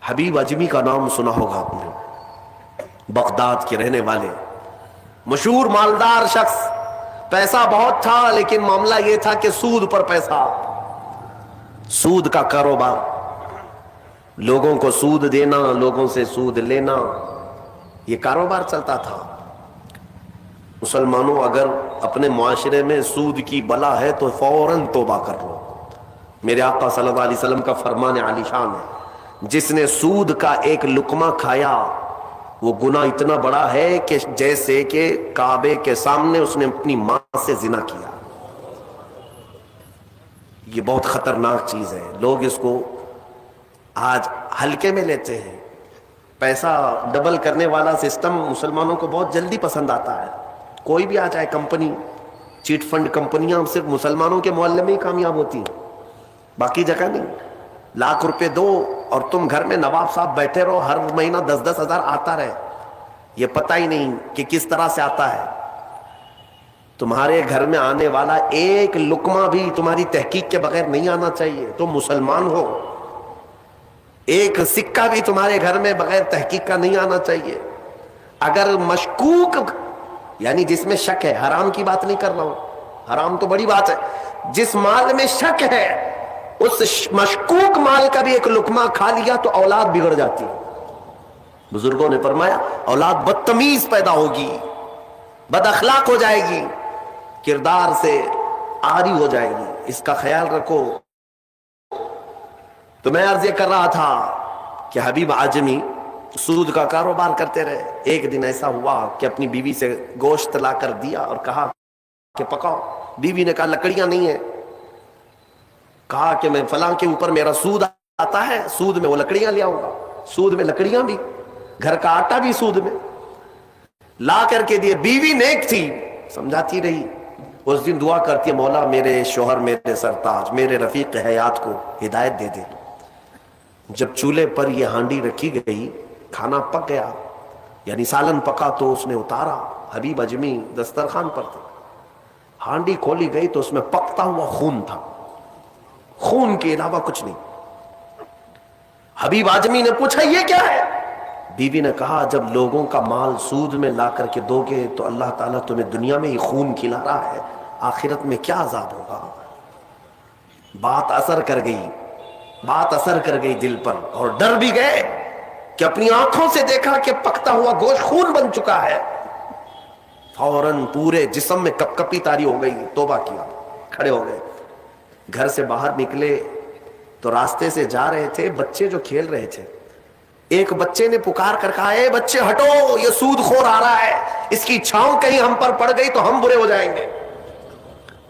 حبیب اجمی کا نام سنا ہوگا آپ نے، بغداد کے رہنے والے مشہور مالدار شخص، پیسہ بہت تھا لیکن معاملہ یہ تھا کہ سود پر پیسہ، سود کا کاروبار، لوگوں کو سود دینا، لوگوں سے سود لینا، یہ کاروبار چلتا تھا۔ مسلمانوں اگر اپنے معاشرے میں سود کی بلا ہے تو فوراً توبہ کر لو۔ میرے آقا صلی اللہ علیہ وسلم کا فرمان عالی شان ہے، جس نے سود کا ایک لقمہ کھایا وہ گناہ اتنا بڑا ہے کہ جیسے کہ کعبے کے سامنے اس نے اپنی ماں سے زنا کیا۔ یہ بہت خطرناک چیز ہے، لوگ اس کو آج ہلکے میں لیتے ہیں۔ پیسہ ڈبل کرنے والا سسٹم مسلمانوں کو بہت جلدی پسند آتا ہے، کوئی بھی آ جائے کمپنی، چیٹ فنڈ کمپنیاں صرف مسلمانوں کے محلے میں ہی کامیاب ہوتی ہیں، باقی جگہ نہیں۔ لاکھ روپے دو اور تم گھر میں نواب صاحب بیٹھے رہو، ہر مہینہ 10-10 ہزار آتا رہے، یہ پتہ ہی نہیں کہ کس طرح سے آتا ہے۔ تمہارے گھر میں آنے والا ایک لقمہ بھی تمہاری تحقیق کے بغیر نہیں آنا چاہیے، تم مسلمان ہو۔ ایک سکہ بھی تمہارے گھر میں بغیر تحقیق کا نہیں آنا چاہیے۔ اگر مشکوک، یعنی جس میں شک ہے، حرام کی بات نہیں کر رہا ہوں، حرام تو بڑی بات ہے، جس مال میں شک ہے اس مشکوک مال کا بھی ایک لقمہ کھا لیا تو اولاد بگڑ جاتی ہے۔ بزرگوں نے فرمایا اولاد بدتمیز پیدا ہوگی، بد اخلاق ہو جائے گی، کردار سے عاری ہو جائے گی، اس کا خیال رکھو۔ تو میں عرض یہ کر رہا تھا کہ حبیب اعجمی سود کا کاروبار کرتے رہے۔ ایک دن ایسا ہوا کہ اپنی بیوی سے گوشت لا کر دیا اور کہا کہ پکاؤ۔ بیوی نے کہا لکڑیاں نہیں ہیں، کہا کہ میں فلاں کے اوپر میرا سود آتا ہے، سود میں وہ لکڑیاں لے آؤں گا، سود میں لکڑیاں بھی، گھر کا آٹا بھی سود میں لا کر کے دیے۔ بیوی نیک تھی، سمجھاتی رہی۔ اس دن دعا کرتی ہے مولا میرے شوہر، میرے سرتاج، میرے رفیق حیات کو ہدایت دے دے۔ جب چولہے پر یہ ہانڈی رکھی گئی، کھانا پک گیا، یعنی سالن پکا تو اس نے اتارا، حبیب اجمی دسترخوان پر تھے، ہانڈی کھولی گئی تو اس میں پکتا ہوا خون تھا، خون کے علاوہ کچھ نہیں۔ حبیب اعجمی نے پوچھا یہ کیا ہے؟ بیوی نے کہا جب لوگوں کا مال سود میں لا کر کے دو گے تو اللہ تعالیٰ تمہیں دنیا میں ہی خون کھلا رہا ہے، آخرت میں کیا عذاب ہوگا۔ بات اثر کر گئی، بات اثر کر گئی دل پر، اور ڈر بھی گئے کہ اپنی آنکھوں سے دیکھا کہ پکتا ہوا گوشت خون بن چکا ہے۔ فوراً پورے جسم میں کپ کپی طاری ہو گئی، توبہ کیا، کھڑے ہو گئے، گھر سے باہر نکلے تو راستے سے جا رہے تھے، بچے جو کھیل رہے تھے، ایک بچے نے پکار کر کہا اے بچے ہٹو، یہ سود خور آ رہا ہے، اس کی چھاؤں کہیں ہم پر پڑ گئی تو ہم برے ہو جائیں گے۔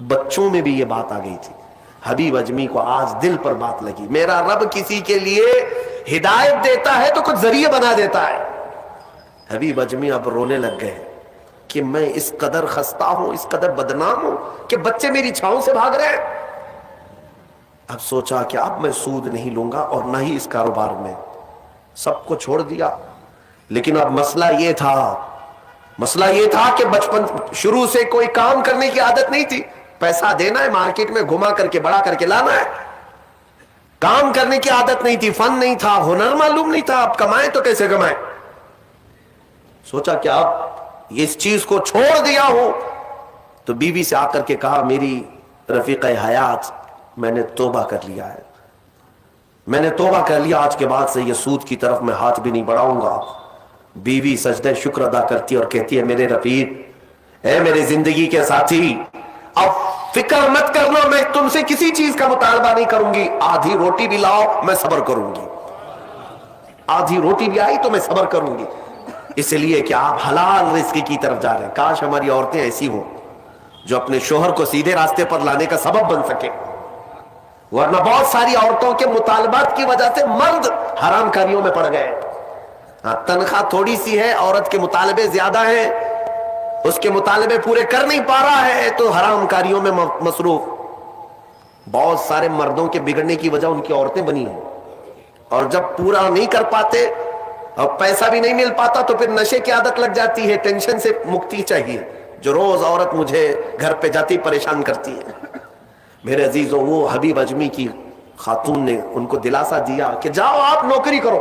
بچوں میں بھی یہ بات آ گئی تھی۔ حبیب اجمی کو آج دل پر بات لگی، میرا رب کسی کے لیے ہدایت دیتا ہے تو کچھ ذریعے بنا دیتا ہے۔ حبیب اجمی اب رونے لگ گئے کہ میں اس قدر خستہ ہوں، اس قدر بدنام ہوں کہ بچے میری چھاؤں سے بھاگ رہے ہیں۔ اب سوچا کہ اب میں سود نہیں لوں گا اور نہ ہی اس کاروبار میں، سب کو چھوڑ دیا۔ لیکن اب مسئلہ یہ تھا کہ بچپن شروع سے کوئی کام کرنے کی عادت نہیں تھی، پیسہ دینا ہے، مارکیٹ میں گھما کر کے بڑا کر کے لانا ہے، کام کرنے کی عادت نہیں تھی، فن نہیں تھا، ہنر معلوم نہیں تھا، اب کمائیں تو کیسے کمائیں۔ سوچا کہ اب اس چیز کو چھوڑ دیا ہوں، تو بیوی سے آ کر کے کہا میری رفیق حیات میں نے توبہ کر لیا ہے، میں نے توبہ کر لیا، آج کے بعد سے یہ سود کی طرف میں ہاتھ بھی نہیں بڑھاؤں گا۔ بیوی سجدہ شکر ادا کرتی اور کہتی ہے میرے رفیق، اے میرے زندگی کے ساتھی، اب فکر مت کرنا، میں تم سے کسی چیز کا مطالبہ نہیں کروں گی، آدھی روٹی بھی لاؤ میں صبر کروں گی، آدھی روٹی بھی آئی تو میں صبر کروں گی، اس لیے کہ آپ حلال رزق کی طرف جا رہے ہیں۔ کاش ہماری عورتیں ایسی ہوں جو اپنے شوہر کو سیدھے راستے پر لانے کا سبب بن سکے، ورنہ بہت ساری عورتوں کے مطالبات کی وجہ سے مرد حرام کاریوں میں پڑ گئے۔ تنخواہ تھوڑی سی ہے، عورت کے مطالبے زیادہ ہیں، اس کے مطالبے پورے کر نہیں پا رہا ہے تو حرام کاریوں میں مصروف۔ بہت سارے مردوں کے بگڑنے کی وجہ ان کی عورتیں بنی ہیں، اور جب پورا نہیں کر پاتے اور پیسہ بھی نہیں مل پاتا تو پھر نشے کی عادت لگ جاتی ہے، ٹینشن سے مکتی چاہیے، جو روز عورت مجھے گھر پہ جاتی پریشان کرتی ہے۔ میرے عزیزوں، وہ حبیب اجمی کی خاتون نے ان کو دلاسا دیا کہ جاؤ آپ نوکری کرو،